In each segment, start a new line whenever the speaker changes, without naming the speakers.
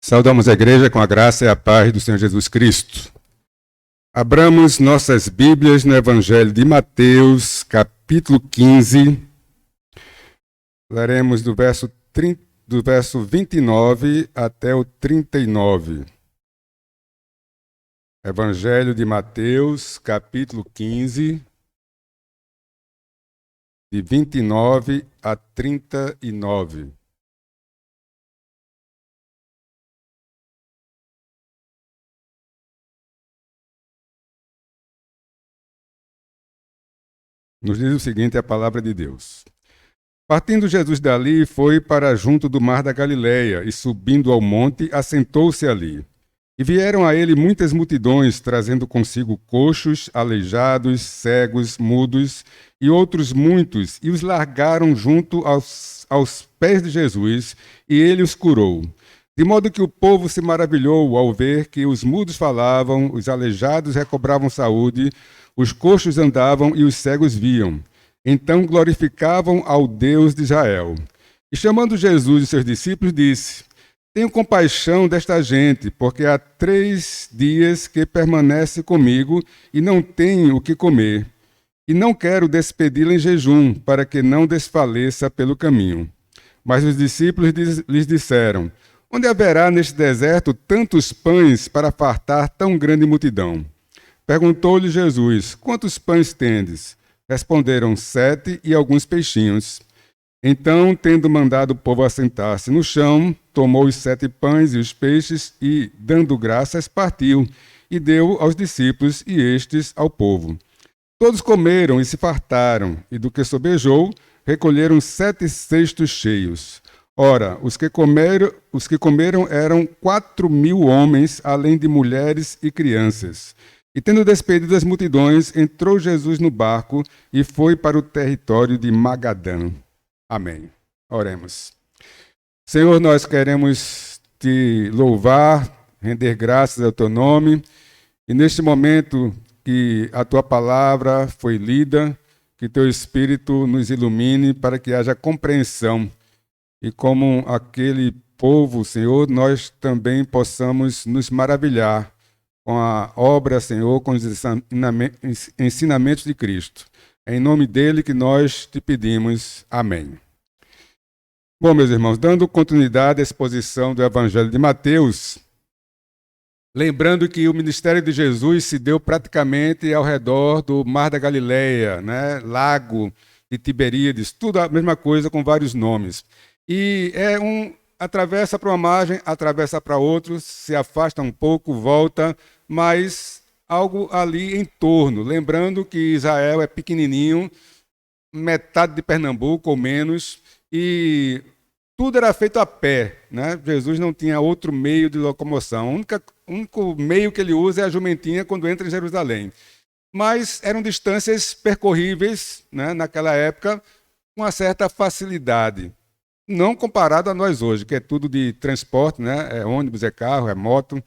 Saudamos a igreja com a graça e a paz do Senhor Jesus Cristo. Abramos nossas Bíblias no Evangelho de Mateus, capítulo 15. Leremos do verso 29 até o 39. Evangelho de Mateus, capítulo 15, de 29 a 39. Nos diz o seguinte a palavra de Deus. Partindo Jesus dali, foi para junto do mar da Galileia, e subindo ao monte, assentou-se ali. E vieram a ele muitas multidões, trazendo consigo coxos, aleijados, cegos, mudos, e outros muitos, e os largaram junto aos pés de Jesus, e ele os curou. De modo que o povo se maravilhou ao ver que os mudos falavam, os aleijados recobravam saúde, os coxos andavam e os cegos viam. Então glorificavam ao Deus de Israel. E chamando Jesus e seus discípulos, disse: Tenho compaixão desta gente, porque há 3 dias que permanece comigo e não tem o que comer. E não quero despedi-la em jejum, para que não desfaleça pelo caminho. Mas os discípulos lhes disseram: Onde haverá neste deserto tantos pães para fartar tão grande multidão? Perguntou-lhe Jesus: Quantos pães tendes? Responderam: 7 e alguns peixinhos. Então, tendo mandado o povo assentar-se no chão, tomou os 7 pães e os peixes e, dando graças, partiu e deu aos discípulos e estes ao povo. Todos comeram e se fartaram, e do que sobejou, recolheram 7 cestos cheios. Ora, os que comeram eram 4.000 homens, além de mulheres e crianças. E tendo despedido as multidões, entrou Jesus no barco e foi para o território de Magadã. Amém. Oremos. Senhor, nós queremos te louvar, render graças ao teu nome. E neste momento que a tua palavra foi lida, que teu Espírito nos ilumine para que haja compreensão. E como aquele povo, Senhor, nós também possamos nos maravilhar com a obra, Senhor, com os ensinamentos de Cristo. É em nome dele que nós te pedimos. Amém. Bom, meus irmãos, dando continuidade à exposição do Evangelho de Mateus, lembrando que o ministério de Jesus se deu praticamente ao redor do Mar da Galileia, né? Lago de Tiberíades, tudo a mesma coisa com vários nomes. E atravessa para uma margem, atravessa para outra, se afasta um pouco, volta, mas algo ali em torno. Lembrando que Israel é pequenininho, metade de Pernambuco ou menos, e tudo era feito a pé, né? Jesus não tinha outro meio de locomoção. O único meio que ele usa é a jumentinha quando entra em Jerusalém. Mas eram distâncias percorríveis, né, naquela época, com uma certa facilidade. Não comparado a nós hoje, que é tudo de transporte, né? É ônibus, é carro, é moto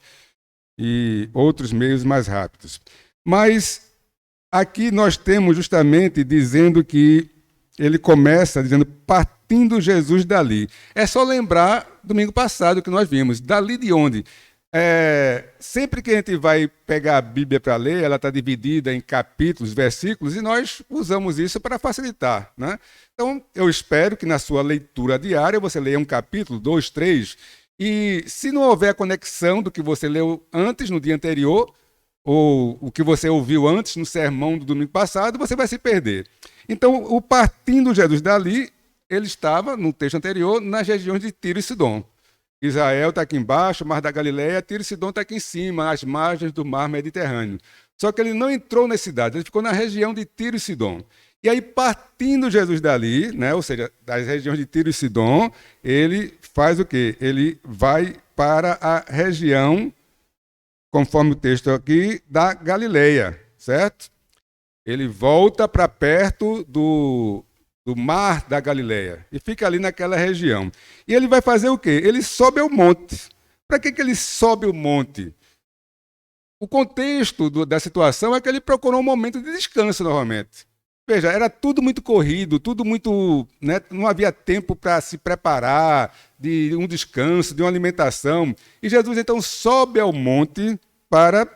e outros meios mais rápidos. Mas aqui nós temos justamente dizendo que ele começa dizendo, partindo Jesus dali. É só lembrar domingo passado que nós vimos. Dali de onde? Sempre que a gente vai pegar a Bíblia para ler, ela está dividida em capítulos, versículos, e nós usamos isso para facilitar, né? Então, eu espero que na sua leitura diária você leia um capítulo, 2, 3, e se não houver conexão do que você leu antes, no dia anterior, ou o que você ouviu antes no sermão do domingo passado, você vai se perder. Então, o partindo Jesus dali, ele estava, no texto anterior, nas regiões de Tiro e Sidom. Israel está aqui embaixo, o Mar da Galileia, Tiro e Sidom está aqui em cima, às margens do Mar Mediterrâneo. Só que ele não entrou nas cidades, ele ficou na região de Tiro e Sidom. E aí, partindo Jesus dali, né, ou seja, das regiões de Tiro e Sidom, ele faz o quê? Ele vai para a região, conforme o texto aqui, da Galileia, certo? Ele volta para perto do Mar da Galileia e fica ali naquela região. E ele vai fazer o quê? Ele sobe ao monte. Para que ele sobe o monte? O contexto da situação é que ele procurou um momento de descanso novamente. Veja, era tudo muito corrido, tudo muito, né, não havia tempo para se preparar, de um descanso, de uma alimentação. E Jesus então sobe ao monte para,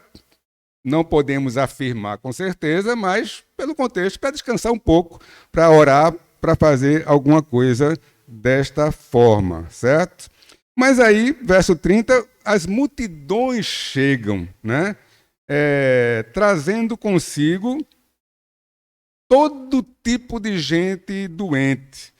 não podemos afirmar com certeza, mas pelo contexto, para descansar um pouco, para orar, para fazer alguma coisa desta forma, certo? Mas aí, verso 30, as multidões chegam, né? Trazendo consigo todo tipo de gente doente.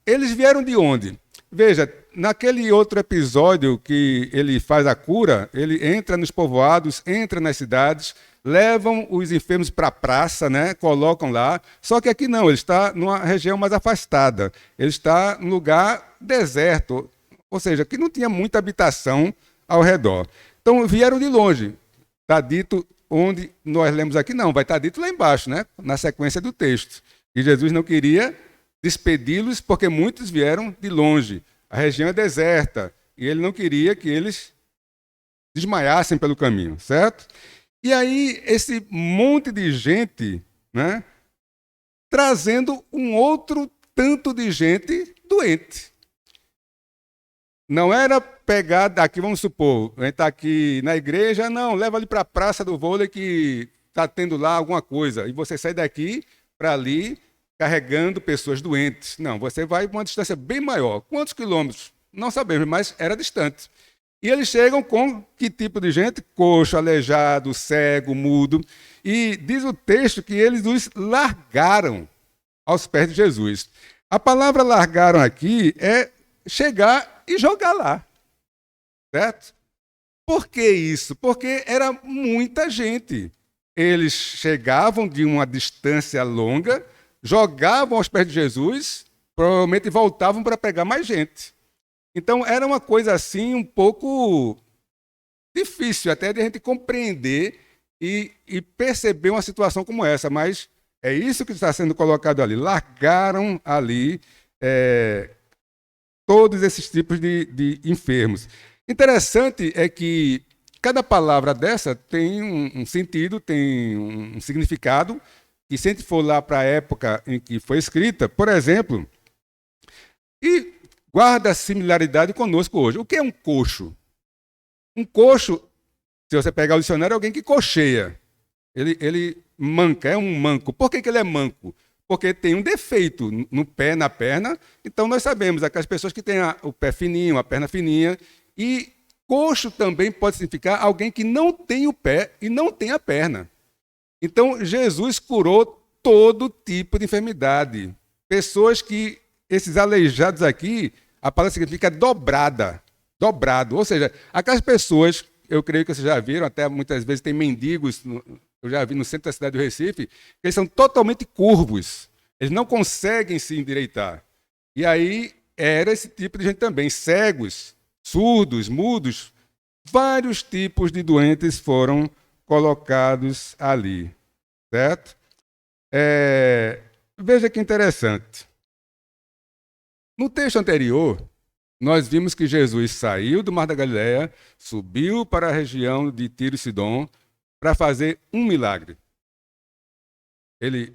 Eles vieram de onde? Veja, naquele outro episódio que ele faz a cura, ele entra nos povoados, entra nas cidades, levam os enfermos para a praça, né? Colocam lá. Só que aqui não, ele está numa região mais afastada. Ele está num lugar deserto, ou seja, que não tinha muita habitação ao redor. Então vieram de longe. Está dito onde nós lemos aqui, não, vai estar dito lá embaixo, né? Na sequência do texto. E Jesus não queria despedi-los porque muitos vieram de longe. A região é deserta e ele não queria que eles desmaiassem pelo caminho, certo? E aí esse monte de gente, né, trazendo um outro tanto de gente doente. Não era pegar daqui, vamos supor, a gente está aqui na igreja, não, leva ali para a praça do vôlei que está tendo lá alguma coisa. E você sai daqui para ali carregando pessoas doentes. Não, você vai para uma distância bem maior. Quantos quilômetros? Não sabemos, mas era distante. E eles chegam com que tipo de gente? Coxo, aleijado, cego, mudo. E diz o texto que eles os largaram aos pés de Jesus. A palavra largaram aqui é chegar e jogar lá. Certo? Por que isso? Porque era muita gente. Eles chegavam de uma distância longa, jogavam aos pés de Jesus, provavelmente voltavam para pegar mais gente. Então era uma coisa assim um pouco difícil até de a gente compreender e perceber uma situação como essa, mas é isso que está sendo colocado ali. Largaram ali todos esses tipos de enfermos. Interessante é que cada palavra dessa tem um sentido, tem um significado, e se a gente for lá para a época em que foi escrita, por exemplo, e guarda similaridade conosco hoje. O que é um coxo? Um coxo, se você pegar o dicionário, é alguém que cocheia. Ele manca, é um manco. Por que ele é manco? Porque tem um defeito no pé, na perna. Então nós sabemos, aquelas pessoas que têm o pé fininho, a perna fininha. E coxo também pode significar alguém que não tem o pé e não tem a perna. Então Jesus curou todo tipo de enfermidade. Pessoas que, esses aleijados aqui, a palavra significa dobrada, dobrado. Ou seja, aquelas pessoas, eu creio que vocês já viram, até muitas vezes tem mendigos, eu já vi no centro da cidade do Recife, eles são totalmente curvos. Eles não conseguem se endireitar. E aí era esse tipo de gente também, cegos, surdos, mudos, vários tipos de doentes foram colocados ali, certo? Veja que interessante. No texto anterior, nós vimos que Jesus saiu do Mar da Galileia, subiu para a região de Tiro e Sidom para fazer um milagre. Ele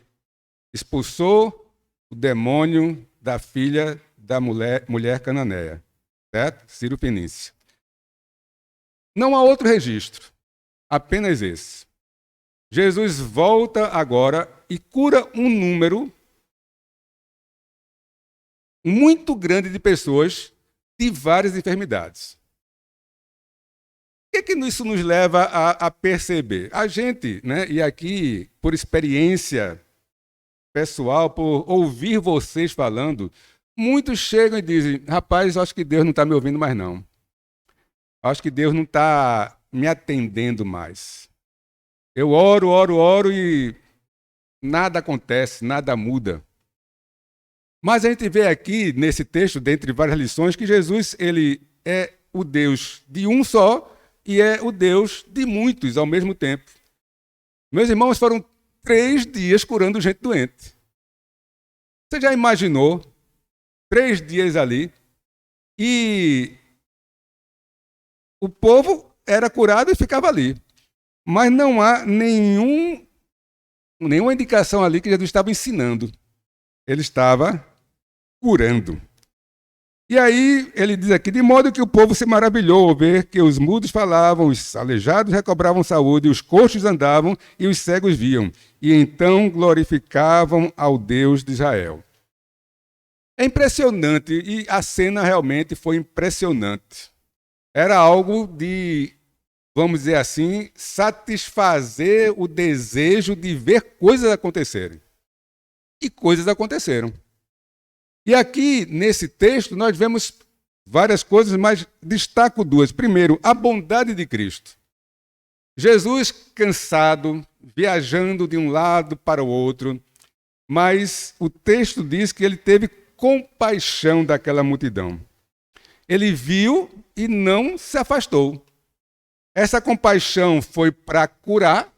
expulsou o demônio da filha da mulher cananeia, certo? Ciro Fenício. Não há outro registro, apenas esse. Jesus volta agora e cura um número muito grande de pessoas de várias enfermidades. O que isso nos leva a perceber? A gente, né, e aqui, por experiência pessoal, por ouvir vocês falando, muitos chegam e dizem, rapaz, acho que Deus não está me ouvindo mais não. Acho que Deus não está me atendendo mais. Eu oro e nada acontece, nada muda. Mas a gente vê aqui, nesse texto, dentre várias lições, que Jesus ele é o Deus de um só e é o Deus de muitos ao mesmo tempo. Meus irmãos, foram 3 dias curando gente doente. Você já imaginou 3 dias ali e o povo era curado e ficava ali. Mas não há nenhuma indicação ali que Jesus estava ensinando. Ele estava curando. E aí ele diz aqui, de modo que o povo se maravilhou ao ver que os mudos falavam, os aleijados recobravam saúde, os coxos andavam e os cegos viam. E então glorificavam ao Deus de Israel. É impressionante, e a cena realmente foi impressionante. Era algo de, vamos dizer assim, satisfazer o desejo de ver coisas acontecerem. E coisas aconteceram. E aqui, nesse texto, nós vemos várias coisas, mas destaco duas. Primeiro, a bondade de Cristo. Jesus cansado, viajando de um lado para o outro, mas o texto diz que ele teve compaixão daquela multidão. Ele viu e não se afastou. Essa compaixão foi para curar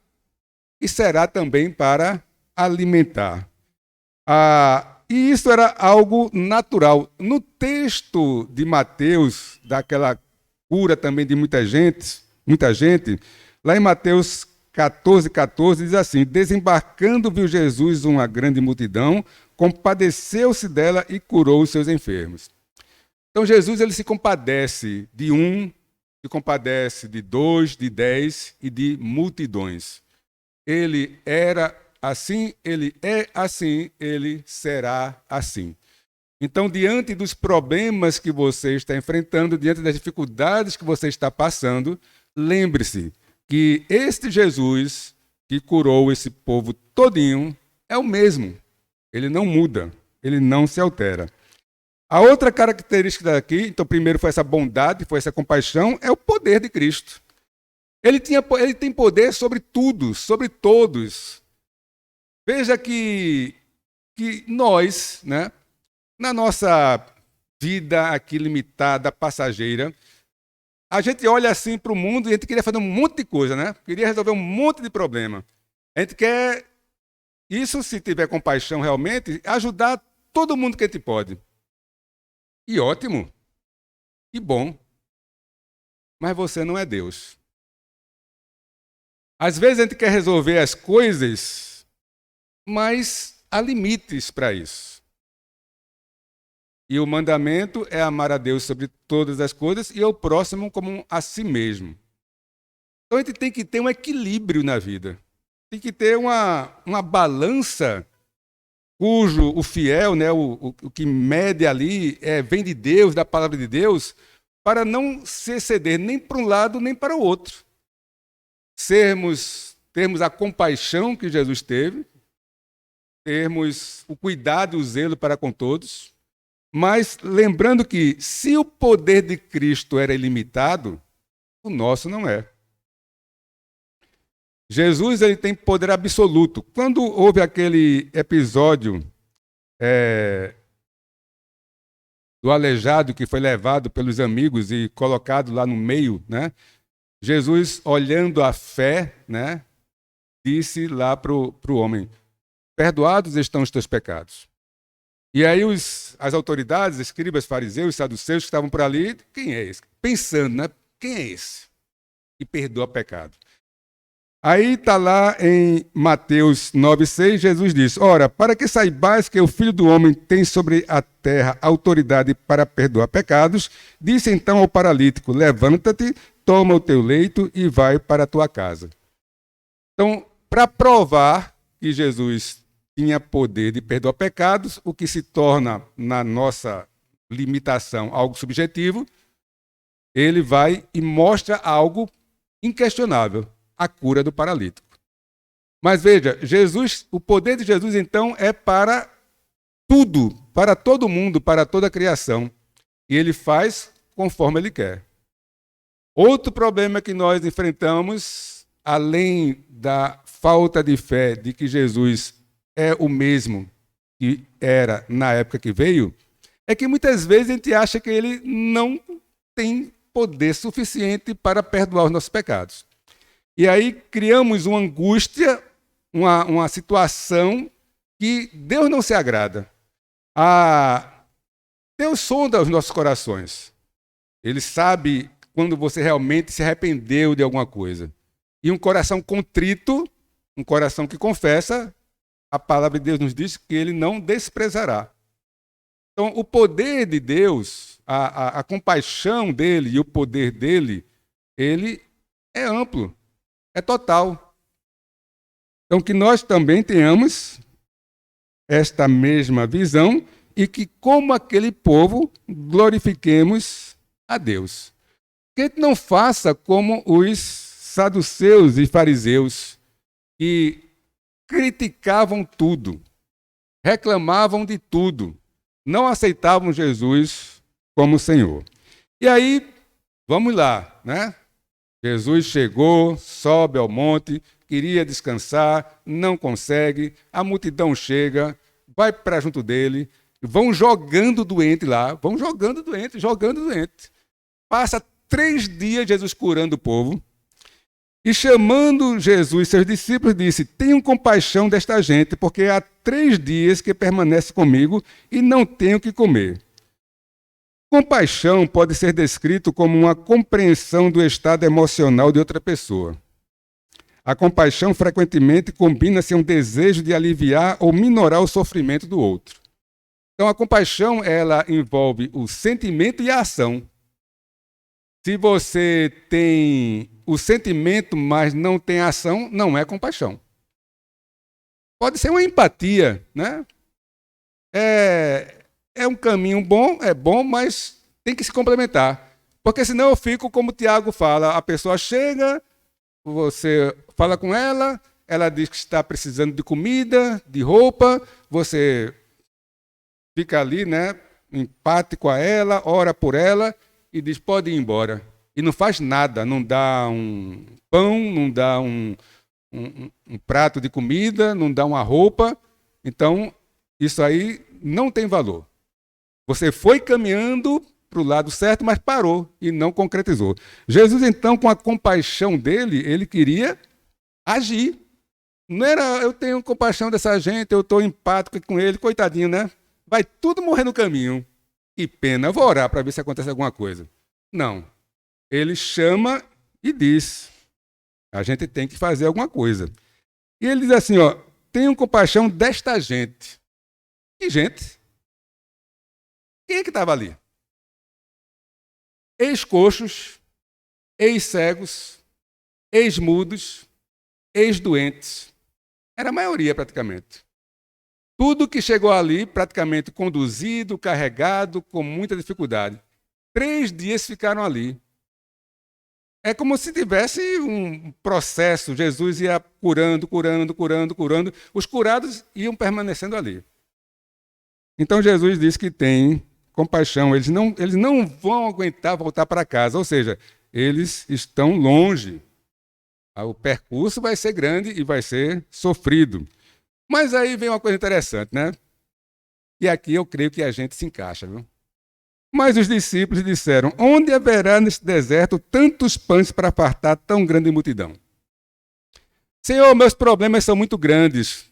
e será também para alimentar. E isso era algo natural. No texto de Mateus, daquela cura também de muita gente, lá em Mateus 14, diz assim, desembarcando viu Jesus uma grande multidão, compadeceu-se dela e curou os seus enfermos. Então Jesus ele se compadece de um, se compadece de 2, de 10 e de multidões. Ele era assim, ele é assim, ele será assim. Então, diante dos problemas que você está enfrentando, diante das dificuldades que você está passando, lembre-se que este Jesus que curou esse povo todinho é o mesmo. Ele não muda, ele não se altera. A outra característica daqui, então primeiro foi essa bondade, foi essa compaixão, é o poder de Cristo. Ele tem poder sobre tudo, sobre todos. Veja que nós, né, na nossa vida aqui limitada, passageira, a gente olha assim para o mundo e a gente queria fazer um monte de coisa, né? Queria resolver um monte de problema. A gente quer, isso se tiver compaixão realmente, ajudar todo mundo que a gente pode. E ótimo, e bom. Mas você não é Deus. Às vezes a gente quer resolver as coisas, mas há limites para isso. E o mandamento é amar a Deus sobre todas as coisas e ao próximo como a si mesmo. Então a gente tem que ter um equilíbrio na vida. Tem que ter uma balança cujo o fiel, né, o que mede ali, vem de Deus, da palavra de Deus, para não se exceder nem para um lado nem para o outro. Termos a compaixão que Jesus teve, termos o cuidado e o zelo para com todos, mas lembrando que se o poder de Cristo era ilimitado, o nosso não é. Jesus ele tem poder absoluto. Quando houve aquele episódio do aleijado que foi levado pelos amigos e colocado lá no meio, né? Jesus, olhando a fé, né, disse lá para o homem, perdoados estão os teus pecados. E aí as autoridades, escribas, fariseus, saduceus que estavam por ali, quem é esse? Pensando, né? Quem é esse que perdoa pecado? Aí está lá em Mateus 9,6, Jesus diz, ora, para que saibais que o Filho do Homem tem sobre a terra autoridade para perdoar pecados, disse então ao paralítico, levanta-te, toma o teu leito e vai para a tua casa. Então, para provar que Jesus tinha poder de perdoar pecados, o que se torna, na nossa limitação, algo subjetivo, ele vai e mostra algo inquestionável, a cura do paralítico. Mas veja, o poder de Jesus, então, é para tudo, para todo mundo, para toda a criação. E ele faz conforme ele quer. Outro problema que nós enfrentamos, além da falta de fé de que Jesus é o mesmo que era na época que veio, é que muitas vezes a gente acha que ele não tem poder suficiente para perdoar os nossos pecados. E aí criamos uma angústia, uma situação que Deus não se agrada. Deus sonda os nossos corações. Ele sabe quando você realmente se arrependeu de alguma coisa. E um coração contrito, um coração que confessa, a palavra de Deus nos diz que ele não desprezará. Então, o poder de Deus, a compaixão dele e o poder dele, ele é amplo, é total. Então, que nós também tenhamos esta mesma visão e que, como aquele povo, glorifiquemos a Deus. Que a gente não faça como os saduceus e fariseus, que criticavam tudo, reclamavam de tudo, não aceitavam Jesus como Senhor. E aí, vamos lá, né? Jesus chegou, sobe ao monte, queria descansar, não consegue, a multidão chega, vai para junto dele, vão jogando doente lá, vão jogando doente. Passa 3 dias Jesus curando o povo, e chamando Jesus e seus discípulos, disse: tenham compaixão desta gente, porque há 3 dias que permanece comigo e não tenho o que comer. Compaixão pode ser descrito como uma compreensão do estado emocional de outra pessoa. A compaixão frequentemente combina-se a um desejo de aliviar ou minorar o sofrimento do outro. Então, a compaixão, ela envolve o sentimento e a ação. Se você tem o sentimento, mas não tem ação, não é compaixão. Pode ser uma empatia, né? É um caminho bom, é bom, mas tem que se complementar. Porque senão eu fico como o Tiago fala, a pessoa chega, você fala com ela, ela diz que está precisando de comida, de roupa, você fica ali, né, empático a ela, ora por ela e diz: pode ir embora. E não faz nada, não dá um pão, não dá um prato de comida, não dá uma roupa. Então, isso aí não tem valor. Você foi caminhando para o lado certo, mas parou e não concretizou. Jesus, então, com a compaixão dele, ele queria agir. Não era: eu tenho compaixão dessa gente, eu estou empático com ele, coitadinho, né? Vai tudo morrer no caminho. Que pena, eu vou orar para ver se acontece alguma coisa. Não. Ele chama e diz: a gente tem que fazer alguma coisa. E ele diz assim, ó: tenham compaixão desta gente. Que gente? Quem é que estava ali? Ex-coxos, ex-cegos, ex-mudos, ex-doentes. Era a maioria, praticamente. Tudo que chegou ali, praticamente conduzido, carregado, com muita dificuldade. 3 dias ficaram ali. É como se tivesse um processo. Jesus ia curando. Os curados iam permanecendo ali. Então Jesus diz que tem compaixão. Eles não vão aguentar voltar para casa. Ou seja, eles estão longe. O percurso vai ser grande e vai ser sofrido. Mas aí vem uma coisa interessante, né? E aqui eu creio que a gente se encaixa, viu? Mas os discípulos disseram: onde haverá neste deserto tantos pães para fartar tão grande multidão? Senhor, meus problemas são muito grandes.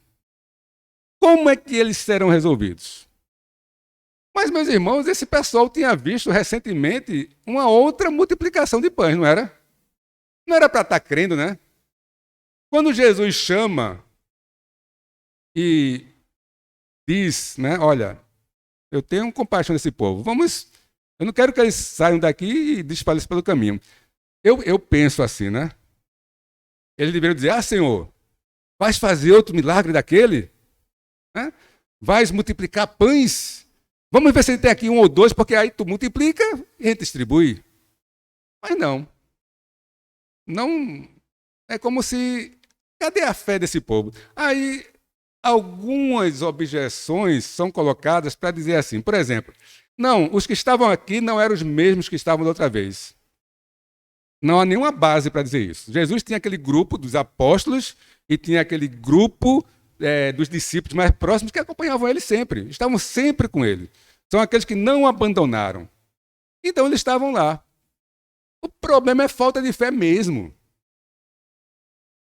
Como é que eles serão resolvidos? Mas, meus irmãos, esse pessoal tinha visto recentemente uma outra multiplicação de pães, não era? Não era para estar crendo, né? Quando Jesus chama e diz, né: olha, eu tenho compaixão desse povo. Eu não quero que eles saiam daqui e desfaleçam pelo caminho. Eu penso assim, né? Eles deveriam dizer: ah, Senhor, vais fazer outro milagre daquele? Né? Vais multiplicar pães? Vamos ver se ele tem aqui 1 ou 2, porque aí tu multiplica e a gente distribui. Mas não. Não. É como se... Cadê a fé desse povo? Aí, algumas objeções são colocadas para dizer assim, por exemplo: não, os que estavam aqui não eram os mesmos que estavam da outra vez. Não há nenhuma base para dizer isso. Jesus tinha aquele grupo dos apóstolos e tinha aquele grupo dos discípulos mais próximos que acompanhavam ele sempre, estavam sempre com ele. São aqueles que não o abandonaram. Então eles estavam lá. O problema é falta de fé mesmo.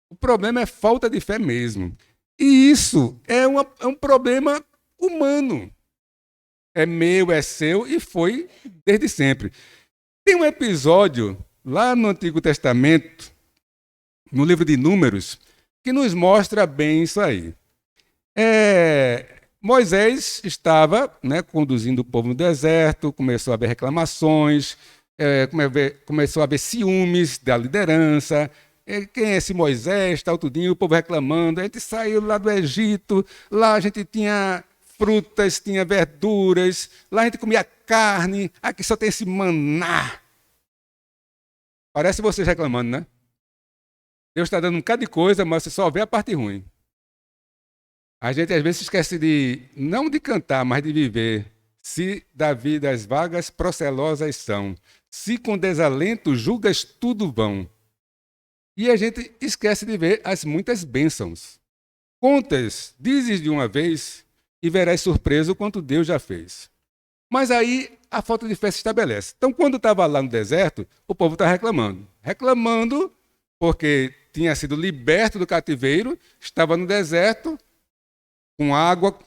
O problema é falta de fé mesmo. E isso é um problema humano. É meu, é seu e foi desde sempre. Tem um episódio lá no Antigo Testamento, no livro de Números, que nos mostra bem isso aí. Moisés estava, né, conduzindo o povo no deserto, começou a haver reclamações, começou a haver ciúmes da liderança. Quem é esse Moisés? Tal, tudinho, o povo reclamando. A gente saiu lá do Egito, lá a gente tinha frutas, tinha verduras, lá a gente comia carne, aqui só tem esse maná. Parece vocês reclamando, né? Deus está dando um bocado de coisa, mas você só vê a parte ruim. A gente às vezes esquece não de cantar, mas de viver. Se da vida as vagas procelosas são, se com desalento julgas tudo vão. E a gente esquece de ver as muitas bênçãos. Contas, dizes de uma vez, e verás surpreso quanto Deus já fez. Mas aí a falta de fé se estabelece. Então, quando estava lá no deserto, o povo está reclamando. Reclamando porque tinha sido liberto do cativeiro, estava no deserto, com água,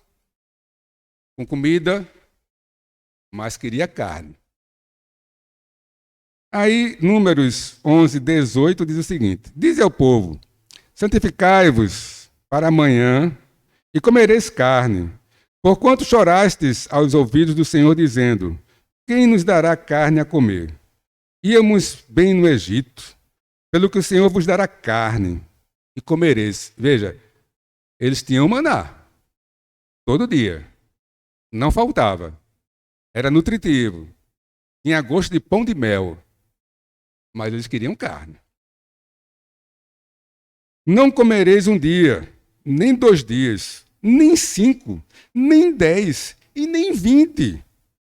com comida, mas queria carne. Aí, Números 11, 18 diz o seguinte: dize ao povo, santificai-vos para amanhã e comereis carne, porquanto chorastes aos ouvidos do Senhor, dizendo, quem nos dará carne a comer? Íamos bem no Egito, pelo que o Senhor vos dará carne e comereis. Veja, eles tinham maná. Todo dia. Não faltava. Era nutritivo. Tinha gosto de pão de mel. Mas eles queriam carne. Não comereis um dia, nem 2 dias, nem 5, nem 10 e nem 20,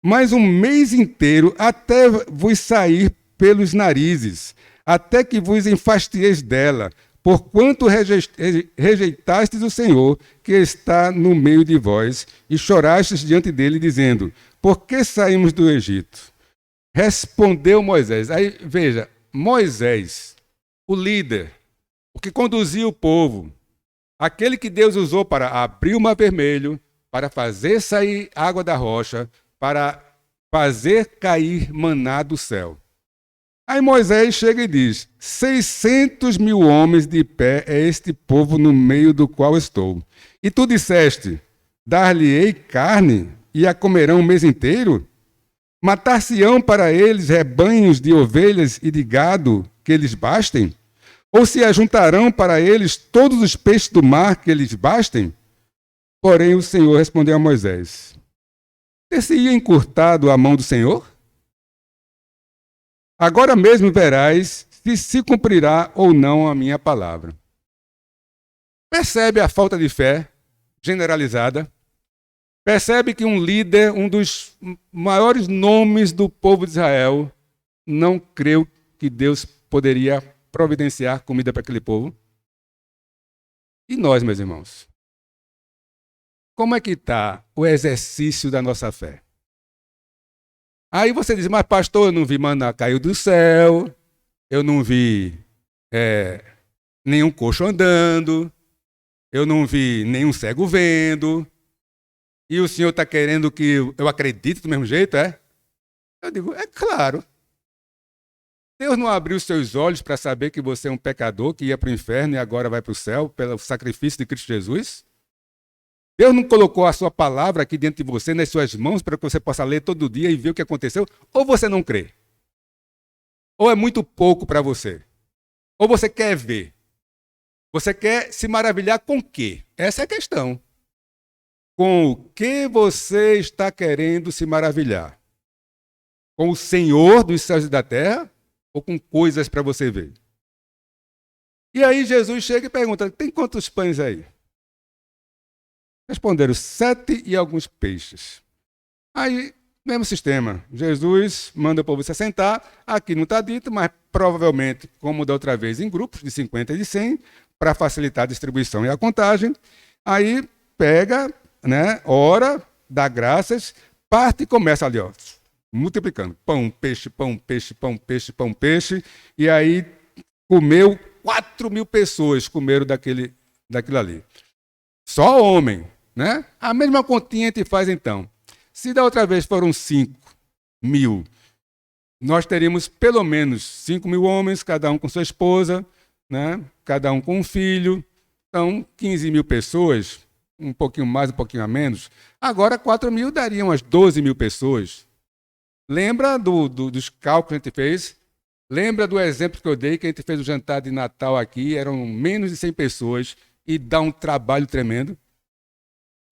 mas um mês inteiro até vos sair pelos narizes, até que vos enfastieis dela, porquanto rejeitastes o Senhor, que está no meio de vós, e chorastes diante dele, dizendo, por que saímos do Egito? Respondeu Moisés. Aí, veja, Moisés, o líder, o que conduzia o povo, aquele que Deus usou para abrir o mar vermelho, para fazer sair água da rocha, para fazer cair maná do céu. Aí Moisés chega e diz, 600 mil homens de pé é este povo no meio do qual estou. E tu disseste, dar-lhe-ei carne e a comerão o mês inteiro? Matar-se-ão para eles rebanhos de ovelhas e de gado que lhes bastem? Ou se ajuntarão para eles todos os peixes do mar que lhes bastem? Porém o Senhor respondeu a Moisés, ter-se-ia encurtado a mão do Senhor? Agora mesmo verás se cumprirá ou não a minha palavra. Percebe a falta de fé generalizada? Percebe que um líder, um dos maiores nomes do povo de Israel, não creu que Deus poderia providenciar comida para aquele povo? E nós, meus irmãos? Como é que está o exercício da nossa fé? Aí você diz, mas pastor, eu não vi maná cair do céu, eu não vi nenhum coxo andando, eu não vi nenhum cego vendo, e o senhor está querendo que eu acredite do mesmo jeito, é? Eu digo, é claro. Deus não abriu seus olhos para saber que você é um pecador, que ia para o inferno e agora vai para o céu, pelo sacrifício de Cristo Jesus? Deus não colocou a sua palavra aqui dentro de você, nas suas mãos, para que você possa ler todo dia e ver o que aconteceu? Ou você não crê? Ou é muito pouco para você? Ou você quer ver? Você quer se maravilhar com o quê? Essa é a questão. Com o que você está querendo se maravilhar? Com o Senhor dos céus e da terra? Ou com coisas para você ver? E aí Jesus chega e pergunta, tem quantos pães aí? Responderam 7 e alguns peixes. Aí, mesmo sistema. Jesus manda o povo se assentar. Aqui não está dito, mas provavelmente, como da outra vez, em grupos de 50 e de 100, para facilitar a distribuição e a contagem. Aí pega, né, ora, dá graças, parte e começa ali, ó, multiplicando. Pão, peixe, pão, peixe, pão, peixe, pão, peixe. E aí comeu 4.000 pessoas comeram daquilo ali. Só homem. Né? A mesma continha a gente faz então. Se da outra vez foram 5.000, nós teríamos pelo menos 5.000 homens, cada um com sua esposa, né? Cada um com um filho. Então, 15.000 pessoas, um pouquinho mais, um pouquinho a menos. Agora 4.000 dariam umas 12.000 pessoas. Lembra dos cálculos que a gente fez? Lembra do exemplo que eu dei, que a gente fez o jantar de Natal aqui, eram menos de 100 pessoas e dá um trabalho tremendo?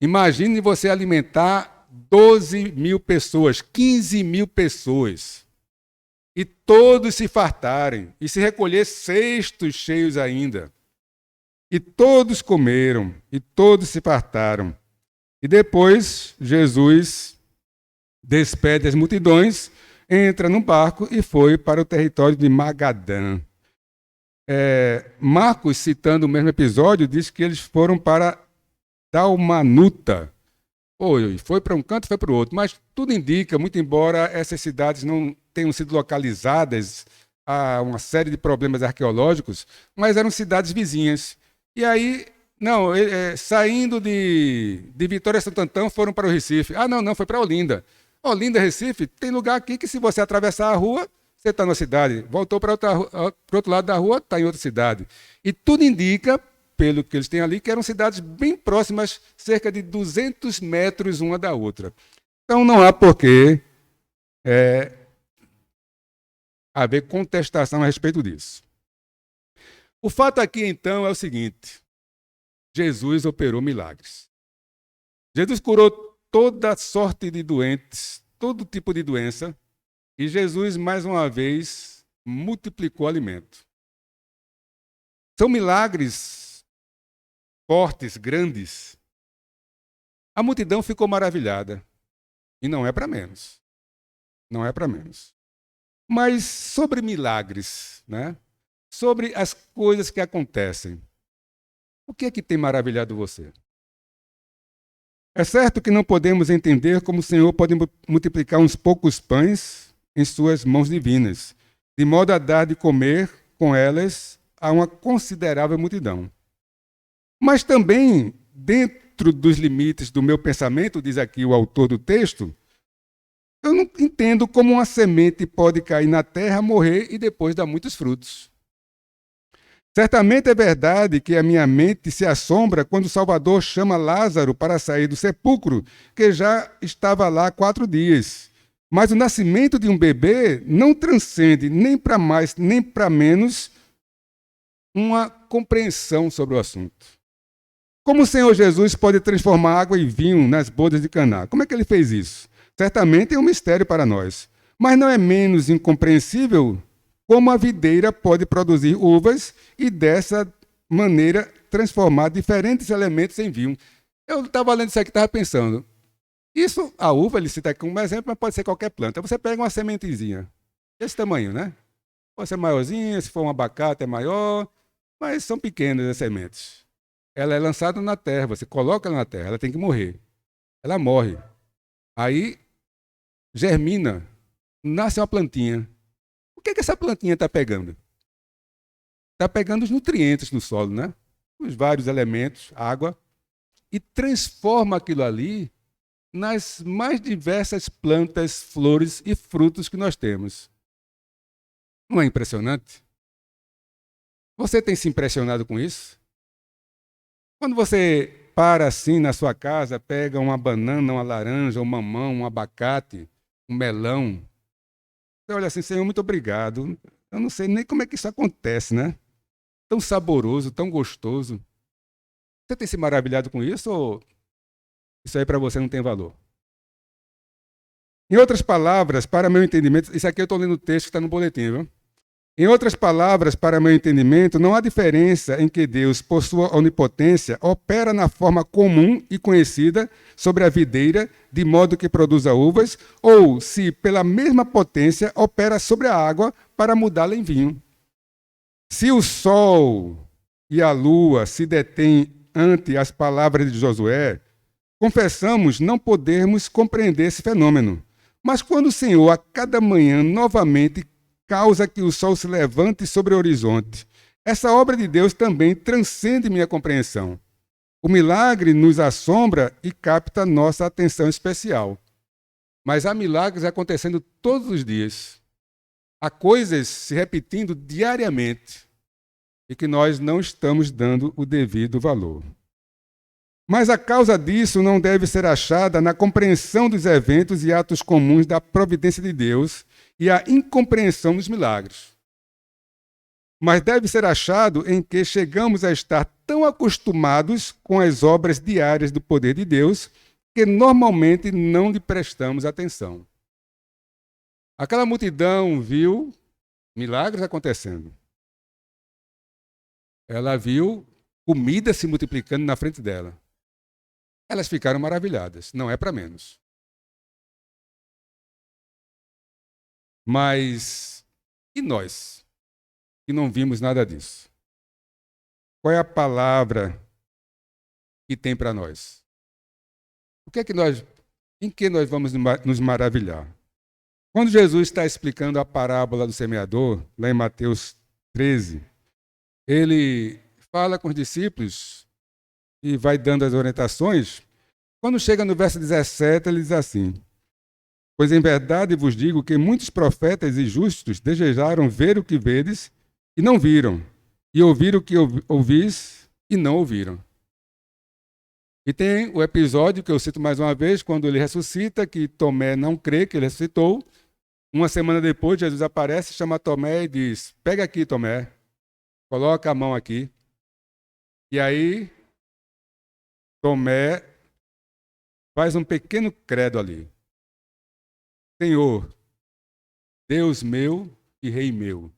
Imagine você alimentar 12.000 pessoas, 15.000 pessoas, e todos se fartarem, e se recolher cestos cheios ainda. E todos comeram, e todos se fartaram. E depois Jesus despede as multidões, entra num barco e foi para o território de Magadã. Marcos, citando o mesmo episódio, diz que eles foram para Dalmanuta. Foi para um canto, foi para o outro, mas tudo indica, muito embora essas cidades não tenham sido localizadas a uma série de problemas arqueológicos, mas eram cidades vizinhas. E aí, saindo de Vitória Santo Antão, foram para o Recife. Não, foi para Olinda. Olinda, Recife, tem lugar aqui que se você atravessar a rua, você está na cidade. Voltou para o outro lado da rua, está em outra cidade. E tudo indica, pelo que eles têm ali, que eram cidades bem próximas, cerca de 200 metros uma da outra. Então não há porquê haver contestação a respeito disso. O fato aqui, então, é o seguinte: Jesus operou milagres. Jesus curou toda sorte de doentes, todo tipo de doença, e Jesus, mais uma vez, multiplicou o alimento. São milagres fortes, grandes. A multidão ficou maravilhada. E não é para menos. Não é para menos. Mas sobre milagres, sobre as coisas que acontecem, o que é que tem maravilhado você? É certo que não podemos entender como o Senhor pode multiplicar uns poucos pães em suas mãos divinas, de modo a dar de comer com elas a uma considerável multidão. Mas também, dentro dos limites do meu pensamento, diz aqui o autor do texto, eu não entendo como uma semente pode cair na terra, morrer e depois dar muitos frutos. Certamente é verdade que a minha mente se assombra quando o Salvador chama Lázaro para sair do sepulcro, que já estava lá há 4 dias. Mas o nascimento de um bebê não transcende nem para mais nem para menos uma compreensão sobre o assunto. Como o Senhor Jesus pode transformar água em vinho nas bodas de Caná? Como é que ele fez isso? Certamente é um mistério para nós. Mas não é menos incompreensível como a videira pode produzir uvas e, dessa maneira, transformar diferentes elementos em vinho. Eu estava lendo isso aqui e estava pensando. Isso, a uva, ele cita aqui como exemplo, mas pode ser qualquer planta. Você pega uma sementezinha, desse tamanho, Pode ser maiorzinha, se for um abacate é maior, mas são pequenas as sementes. Ela é lançada na terra, você coloca ela na terra, ela tem que morrer. Ela morre. Aí germina, nasce uma plantinha. O que essa plantinha está pegando? Está pegando os nutrientes do solo, Os vários elementos, água, e transforma aquilo ali nas mais diversas plantas, flores e frutos que nós temos. Não é impressionante? Você tem se impressionado com isso? Quando você para assim na sua casa, pega uma banana, uma laranja, um mamão, um abacate, um melão, você olha assim: Senhor, muito obrigado. Eu não sei nem como é que isso acontece, Tão saboroso, tão gostoso. Você tem se maravilhado com isso ou isso aí para você não tem valor? Em outras palavras, para meu entendimento, isso aqui eu estou lendo o texto que está no boletim, viu? Em outras palavras, para meu entendimento, não há diferença em que Deus, por sua onipotência, opera na forma comum e conhecida sobre a videira, de modo que produza uvas, ou se, pela mesma potência, opera sobre a água para mudá-la em vinho. Se o sol e a lua se detêm ante as palavras de Josué, confessamos não podermos compreender esse fenômeno. Mas quando o Senhor, a cada manhã, novamente causa que o sol se levante sobre o horizonte, essa obra de Deus também transcende minha compreensão. O milagre nos assombra e capta nossa atenção especial. Mas há milagres acontecendo todos os dias. Há coisas se repetindo diariamente e que nós não estamos dando o devido valor. Mas a causa disso não deve ser achada na compreensão dos eventos e atos comuns da providência de Deus e a incompreensão dos milagres. Mas deve ser achado em que chegamos a estar tão acostumados com as obras diárias do poder de Deus que normalmente não lhe prestamos atenção. Aquela multidão viu milagres acontecendo. Ela viu comida se multiplicando na frente dela. Elas ficaram maravilhadas, não é para menos. Mas e nós, que não vimos nada disso? Qual é a palavra que tem para nós? Em que nós vamos nos maravilhar? Quando Jesus está explicando a parábola do semeador, lá em Mateus 13, ele fala com os discípulos e vai dando as orientações. Quando chega no verso 17, ele diz assim: pois em verdade vos digo que muitos profetas e justos desejaram ver o que vedes e não viram, e ouvir o que ouvis e não ouviram. E tem o episódio que eu cito mais uma vez, quando ele ressuscita, que Tomé não crê que ele ressuscitou. Uma semana depois, Jesus aparece, chama Tomé e diz: pega aqui, Tomé, coloca a mão aqui. E aí, Tomé faz um pequeno credo ali. Senhor, Deus meu e Rei meu.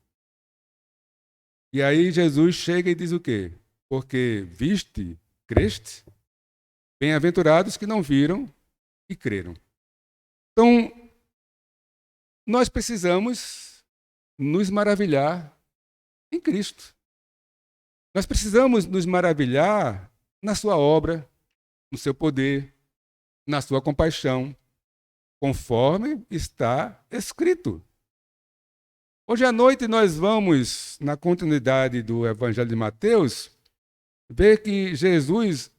E aí Jesus chega e diz o quê? Porque viste, creste? Bem-aventurados que não viram e creram. Então, nós precisamos nos maravilhar em Cristo. Nós precisamos nos maravilhar na sua obra, no seu poder, na sua compaixão, conforme está escrito. Hoje à noite nós vamos, na continuidade do Evangelho de Mateus, ver que Jesus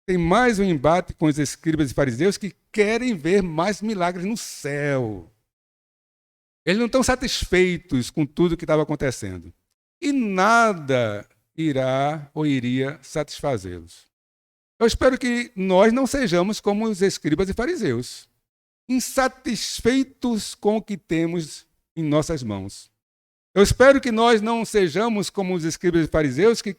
tem mais um embate com os escribas e fariseus que querem ver mais milagres no céu. Eles não estão satisfeitos com tudo que estava acontecendo. E nada irá ou iria satisfazê-los. Eu espero que nós não sejamos como os escribas e fariseus, insatisfeitos com o que temos em nossas mãos. Eu espero que nós não sejamos como os escribas e fariseus que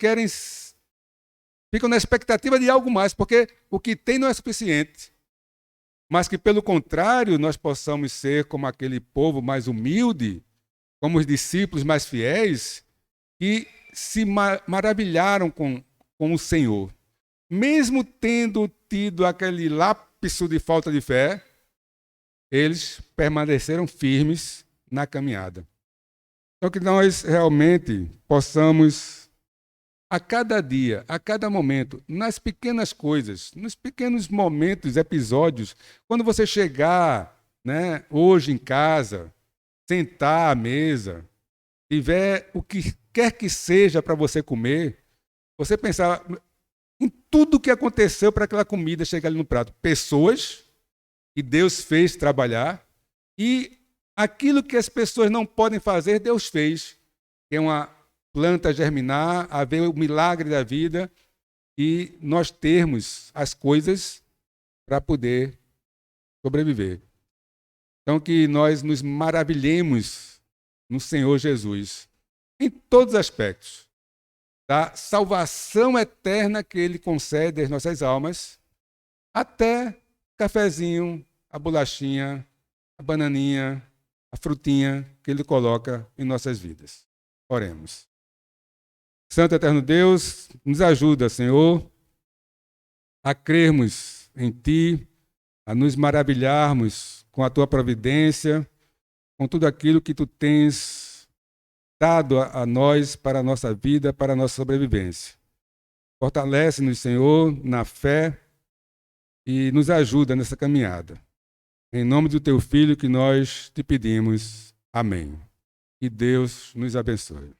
ficam na expectativa de algo mais, porque o que tem não é suficiente. Mas que, pelo contrário, nós possamos ser como aquele povo mais humilde, como os discípulos mais fiéis, que se maravilharam com o Senhor. Mesmo tendo tido aquele lapso de falta de fé, eles permaneceram firmes na caminhada. Então, que nós realmente possamos, a cada dia, a cada momento, nas pequenas coisas, nos pequenos momentos, episódios, quando você chegar, hoje em casa, sentar à mesa, tiver o que quer que seja para você comer, você pensar em tudo o que aconteceu para aquela comida chegar ali no prato. Pessoas que Deus fez trabalhar e aquilo que as pessoas não podem fazer, Deus fez. Que é uma planta germinar, haver o milagre da vida e nós termos as coisas para poder sobreviver. Então, que nós nos maravilhemos no Senhor Jesus, em todos os aspectos, da salvação eterna que Ele concede às nossas almas, até cafezinho, a bolachinha, a bananinha, a frutinha que Ele coloca em nossas vidas. Oremos. Santo Eterno Deus, nos ajuda, Senhor, a crermos em Ti, a nos maravilharmos com a Tua providência, com tudo aquilo que Tu tens dado a nós para a nossa vida, para a nossa sobrevivência. Fortalece-nos, Senhor, na fé e nos ajuda nessa caminhada. Em nome do Teu Filho que nós te pedimos. Amém. Que Deus nos abençoe.